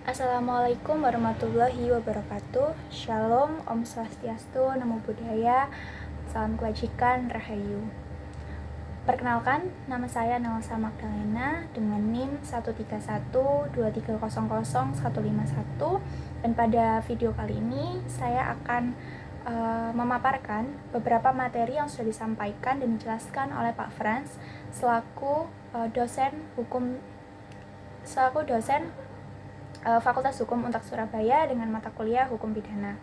Assalamualaikum warahmatullahi wabarakatuh. Shalom, Om Swastiastu, Namo Buddhaya, salam kebajikan, Rahayu. Perkenalkan, nama saya Nelsa Magdalena dengan NIM 13123000151 dan pada video kali ini saya akan memaparkan beberapa materi yang sudah disampaikan dan dijelaskan oleh Pak Franz selaku dosen Fakultas Hukum Untak Surabaya dengan mata kuliah Hukum Pidana.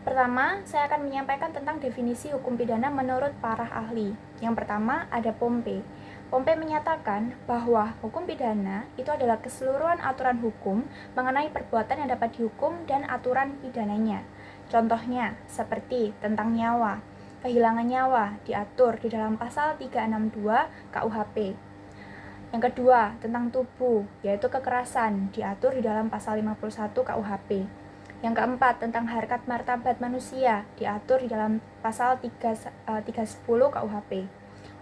Pertama, saya akan menyampaikan tentang definisi hukum pidana menurut para ahli. Yang pertama, ada Pompe. Pompe menyatakan bahwa hukum pidana itu adalah keseluruhan aturan hukum mengenai perbuatan yang dapat dihukum dan aturan pidananya. Contohnya, seperti tentang nyawa. Kehilangan nyawa diatur di dalam pasal 362 KUHP. Yang kedua, tentang tubuh, yaitu kekerasan, diatur di dalam pasal 51 KUHP. Yang keempat, tentang harkat martabat manusia, diatur di dalam pasal 310 KUHP.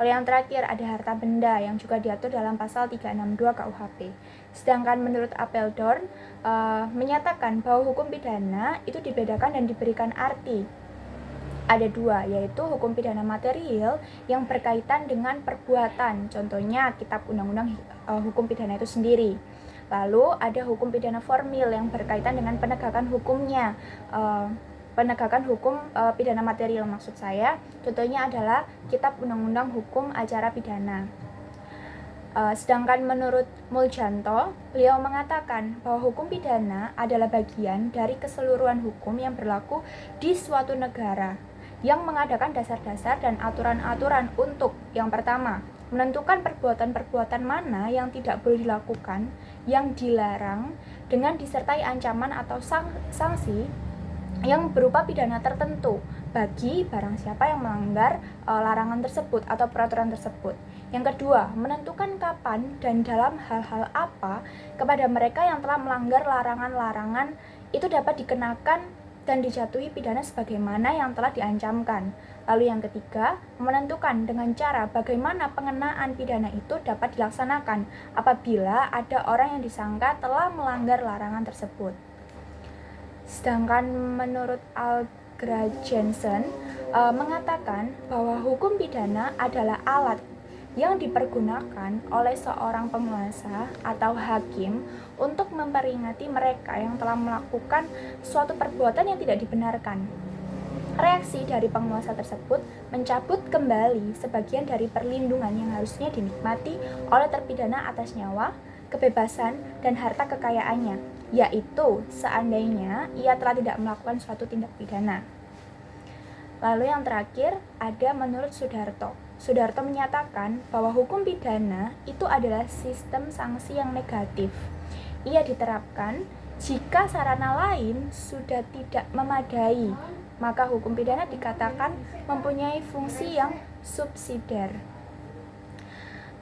Lalu yang terakhir, ada harta benda yang juga diatur dalam pasal 362 KUHP. Sedangkan menurut Apeldoorn, menyatakan bahwa hukum pidana itu dibedakan dan diberikan arti. Ada dua, yaitu hukum pidana material yang berkaitan dengan perbuatan, contohnya Kitab Undang-Undang Hukum Pidana itu sendiri. Lalu ada hukum pidana formil yang berkaitan dengan penegakan hukumnya, penegakan hukum pidana material maksud saya, contohnya adalah Kitab Undang-Undang Hukum Acara Pidana. Sedangkan menurut Muljanto, beliau mengatakan bahwa hukum pidana adalah bagian dari keseluruhan hukum yang berlaku di suatu negara, yang mengadakan dasar-dasar dan aturan-aturan untuk, yang pertama, menentukan perbuatan-perbuatan mana yang tidak boleh dilakukan, yang dilarang, dengan disertai ancaman atau sanksi yang berupa pidana tertentu bagi barang siapa yang melanggar larangan tersebut atau peraturan tersebut. Yang kedua, menentukan kapan dan dalam hal-hal apa kepada mereka yang telah melanggar larangan-larangan itu dapat dikenakan dan dijatuhi pidana sebagaimana yang telah diancamkan. Lalu yang ketiga, menentukan dengan cara bagaimana pengenaan pidana itu dapat dilaksanakan apabila ada orang yang disangka telah melanggar larangan tersebut. Sedangkan menurut Algrajensen mengatakan bahwa hukum pidana adalah alat yang dipergunakan oleh seorang penguasa atau hakim untuk memperingati mereka yang telah melakukan suatu perbuatan yang tidak dibenarkan. Reaksi dari penguasa tersebut mencabut kembali sebagian dari perlindungan yang harusnya dinikmati oleh terpidana atas nyawa, kebebasan, dan harta kekayaannya, yaitu seandainya ia telah tidak melakukan suatu tindak pidana. Lalu yang terakhir ada menurut Sudarto. Sudarto menyatakan bahwa hukum pidana itu adalah sistem sanksi yang negatif. Ia diterapkan jika sarana lain sudah tidak memadai, maka hukum pidana dikatakan mempunyai fungsi yang subsidiar.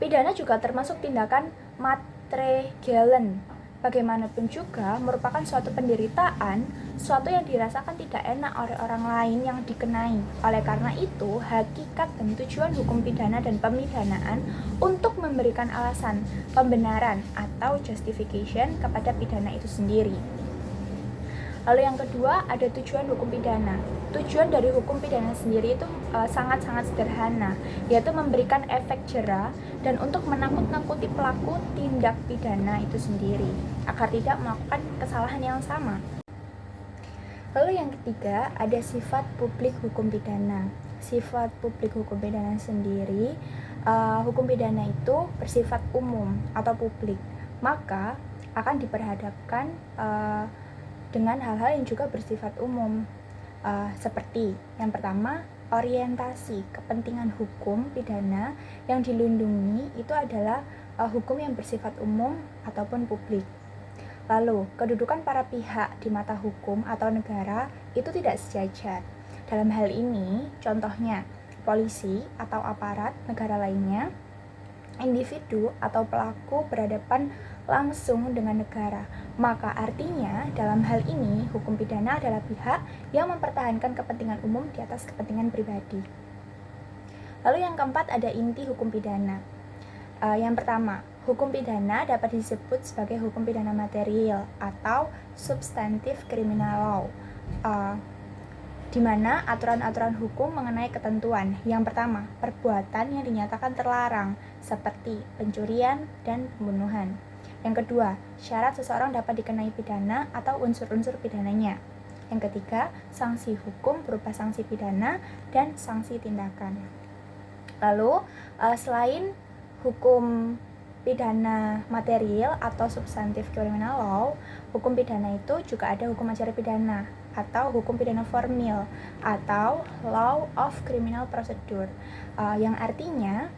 Pidana juga termasuk tindakan matregelen. Bagaimanapun juga merupakan suatu penderitaan, suatu yang dirasakan tidak enak oleh orang lain yang dikenai. Oleh karena itu, hakikat dan tujuan hukum pidana dan pemidanaan untuk memberikan alasan, pembenaran, atau justification kepada pidana itu sendiri. Lalu yang kedua, ada tujuan hukum pidana. Tujuan dari hukum pidana sendiri itu sangat-sangat sederhana, yaitu memberikan efek jera dan untuk menakut-nakuti pelaku tindak pidana itu sendiri, agar tidak melakukan kesalahan yang sama. Lalu yang ketiga, ada sifat publik hukum pidana. Sifat publik hukum pidana sendiri, hukum pidana itu bersifat umum atau publik, maka akan diperhadapkan dengan hal-hal yang juga bersifat umum, seperti yang pertama, orientasi kepentingan hukum pidana yang dilindungi itu adalah hukum yang bersifat umum ataupun publik. Lalu, kedudukan para pihak di mata hukum atau negara itu tidak sejajar. Dalam hal ini, contohnya polisi atau aparat negara lainnya, individu atau pelaku berhadapan langsung dengan negara. Maka artinya dalam hal ini hukum pidana adalah pihak yang mempertahankan kepentingan umum di atas kepentingan pribadi. Lalu yang keempat ada inti hukum pidana. Yang pertama, Hukum pidana dapat disebut sebagai hukum pidana material atau substantive criminal law, di mana aturan-aturan hukum mengenai ketentuan. Yang pertama, perbuatan yang dinyatakan terlarang seperti pencurian dan pembunuhan. Yang kedua, syarat seseorang dapat dikenai pidana atau unsur-unsur pidananya. Yang ketiga, sanksi hukum berupa sanksi pidana dan sanksi tindakan. Lalu, selain hukum pidana material atau substantive criminal law, hukum pidana itu juga ada hukum acara pidana atau hukum pidana formil atau law of criminal procedure, yang artinya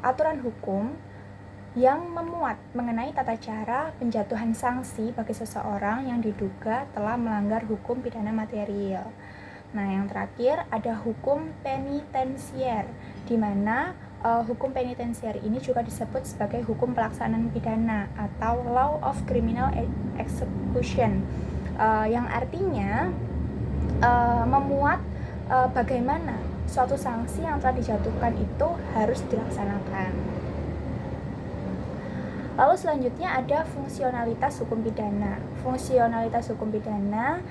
aturan hukum yang memuat mengenai tata cara penjatuhan sanksi bagi seseorang yang diduga telah melanggar hukum pidana material. Nah, yang terakhir ada hukum penitensier, di mana hukum penitensier ini juga disebut sebagai hukum pelaksanaan pidana atau law of criminal execution, yang artinya memuat bagaimana suatu sanksi yang telah dijatuhkan itu harus dilaksanakan. Lalu selanjutnya ada fungsionalitas hukum pidana. Fungsionalitas hukum pidana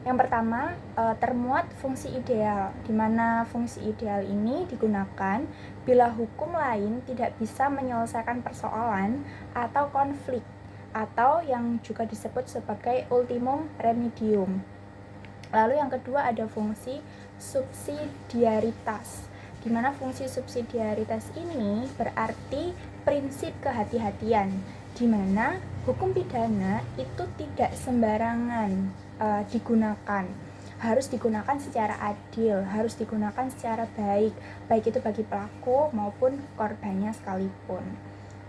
yang pertama, termuat fungsi ideal, di mana fungsi ideal ini digunakan bila hukum lain tidak bisa menyelesaikan persoalan atau konflik, atau yang juga disebut sebagai ultimum remedium. Lalu yang kedua ada fungsi subsidiaritas, di mana fungsi subsidiaritas ini berarti prinsip kehati-hatian, di mana hukum pidana itu tidak sembarangan digunakan, harus digunakan secara adil, harus digunakan secara baik itu bagi pelaku maupun korbannya sekalipun.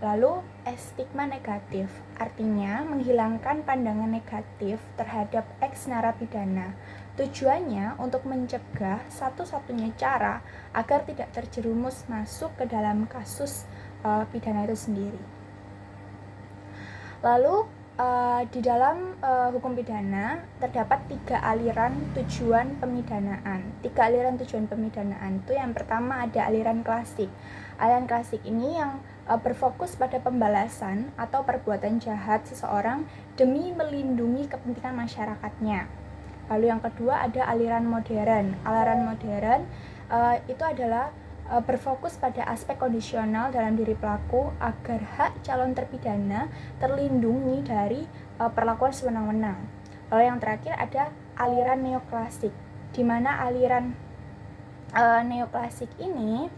Lalu estigma negatif, artinya menghilangkan pandangan negatif terhadap ex narapidana. Tujuannya untuk mencegah satu-satunya cara agar tidak terjerumus masuk ke dalam kasus pidana itu sendiri. Lalu di dalam hukum pidana terdapat 3 aliran tujuan pemidanaan. 3 aliran tujuan pemidanaan itu yang pertama ada aliran klasik. Aliran klasik ini yang berfokus pada pembalasan atau perbuatan jahat seseorang demi melindungi kepentingan masyarakatnya. Lalu yang kedua ada aliran modern. Aliran modern itu adalah berfokus pada aspek kondisional dalam diri pelaku agar hak calon terpidana terlindungi dari perlakuan sewenang-wenang. Lalu yang terakhir ada aliran neoklasik, di mana aliran neoklasik ini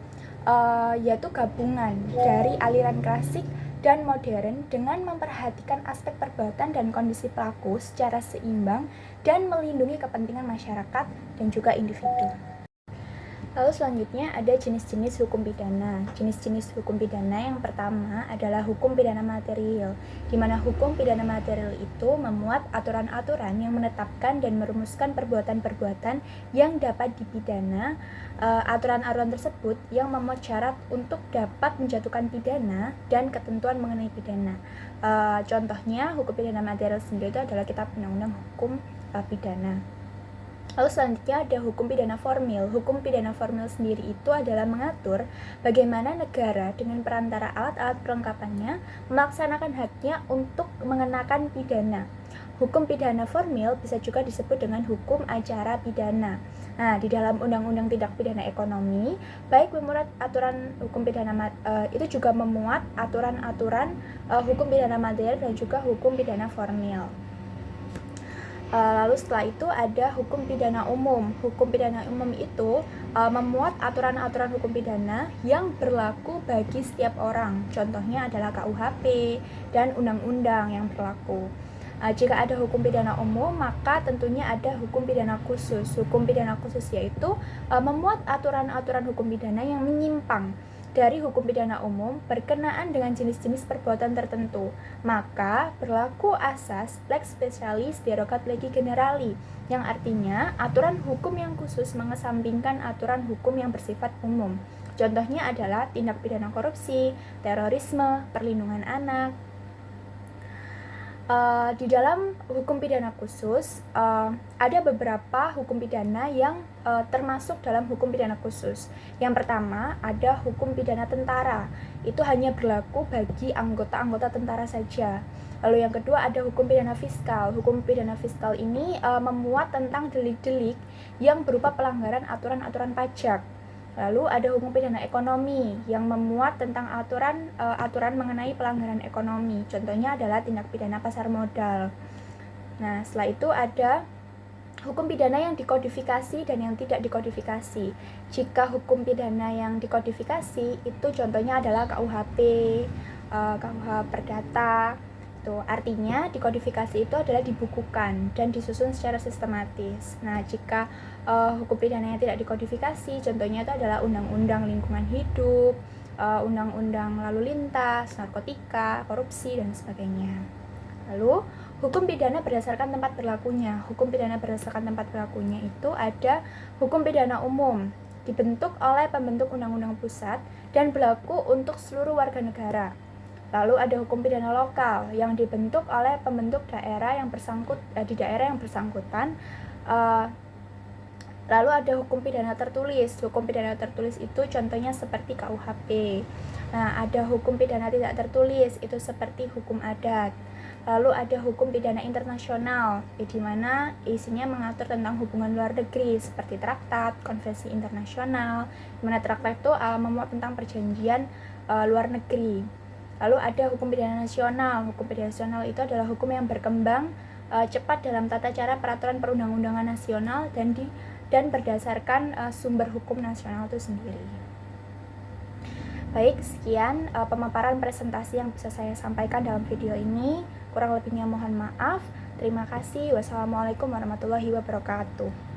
yaitu gabungan dari aliran klasik dan modern dengan memperhatikan aspek perbuatan dan kondisi pelaku secara seimbang dan melindungi kepentingan masyarakat dan juga individu. Lalu selanjutnya ada jenis-jenis hukum pidana. Jenis-jenis hukum pidana yang pertama adalah hukum pidana material, di mana hukum pidana material itu memuat aturan-aturan yang menetapkan dan merumuskan perbuatan-perbuatan yang dapat dipidana. Aturan-aturan tersebut yang memuat syarat untuk dapat menjatuhkan pidana dan ketentuan mengenai pidana. Contohnya hukum pidana material sendiri itu adalah Kitab Undang-Undang Hukum Pidana. Lalu selanjutnya ada hukum pidana formil. Hukum pidana formil sendiri itu adalah mengatur bagaimana negara dengan perantara alat-alat perlengkapannya melaksanakan haknya untuk mengenakan pidana. Hukum pidana formil bisa juga disebut dengan hukum acara pidana. Nah, di dalam Undang-Undang Tindak Pidana Ekonomi, baik memuat aturan hukum pidana itu juga memuat aturan-aturan hukum pidana material dan juga hukum pidana formil. Lalu setelah itu ada hukum pidana umum. Hukum pidana umum itu memuat aturan-aturan hukum pidana yang berlaku bagi setiap orang. Contohnya adalah KUHP dan undang-undang yang berlaku. Jika ada hukum pidana umum, maka tentunya ada hukum pidana khusus. Hukum pidana khusus yaitu memuat aturan-aturan hukum pidana yang menyimpang dari hukum pidana umum berkenaan dengan jenis-jenis perbuatan tertentu, maka berlaku asas lex specialis derogat legi generali, yang artinya aturan hukum yang khusus mengesampingkan aturan hukum yang bersifat umum. Contohnya adalah tindak pidana korupsi, terorisme, perlindungan anak. Di dalam hukum pidana khusus, ada beberapa hukum pidana yang termasuk dalam hukum pidana khusus. Yang pertama, ada hukum pidana tentara. Itu hanya berlaku bagi anggota-anggota tentara saja. Lalu yang kedua, ada hukum pidana fiskal. Hukum pidana fiskal ini memuat tentang delik-delik yang berupa pelanggaran aturan-aturan pajak. Lalu ada hukum pidana ekonomi yang memuat tentang aturan mengenai pelanggaran ekonomi. Contohnya adalah tindak pidana pasar modal. Nah, setelah itu ada hukum pidana yang dikodifikasi dan yang tidak dikodifikasi. Jika hukum pidana yang dikodifikasi itu contohnya adalah KUHP, KUH Perdata. Artinya dikodifikasi itu adalah dibukukan dan disusun secara sistematis. Nah, jika hukum pidana yang tidak dikodifikasi, contohnya itu adalah undang-undang lingkungan hidup, undang-undang lalu lintas, narkotika, korupsi, dan sebagainya. Lalu, hukum pidana berdasarkan tempat berlakunya. Hukum pidana berdasarkan tempat berlakunya itu ada hukum pidana umum, dibentuk oleh pembentuk undang-undang pusat dan berlaku untuk seluruh warga negara. Lalu ada hukum pidana lokal yang dibentuk oleh pembentuk daerah yang di daerah yang bersangkutan. Lalu ada hukum pidana tertulis. Hukum pidana tertulis itu contohnya seperti KUHP. Nah, ada hukum pidana tidak tertulis, itu seperti hukum adat. Lalu ada hukum pidana internasional, di mana isinya mengatur tentang hubungan luar negeri seperti traktat, konvensi internasional, di mana traktat itu memuat tentang perjanjian luar negeri. Lalu ada hukum pidana nasional. Hukum pidana nasional itu adalah hukum yang berkembang cepat dalam tata cara peraturan perundang-undangan nasional dan berdasarkan sumber hukum nasional itu sendiri. Baik, sekian pemaparan presentasi yang bisa saya sampaikan dalam video ini. Kurang lebihnya mohon maaf. Terima kasih. Wassalamualaikum warahmatullahi wabarakatuh.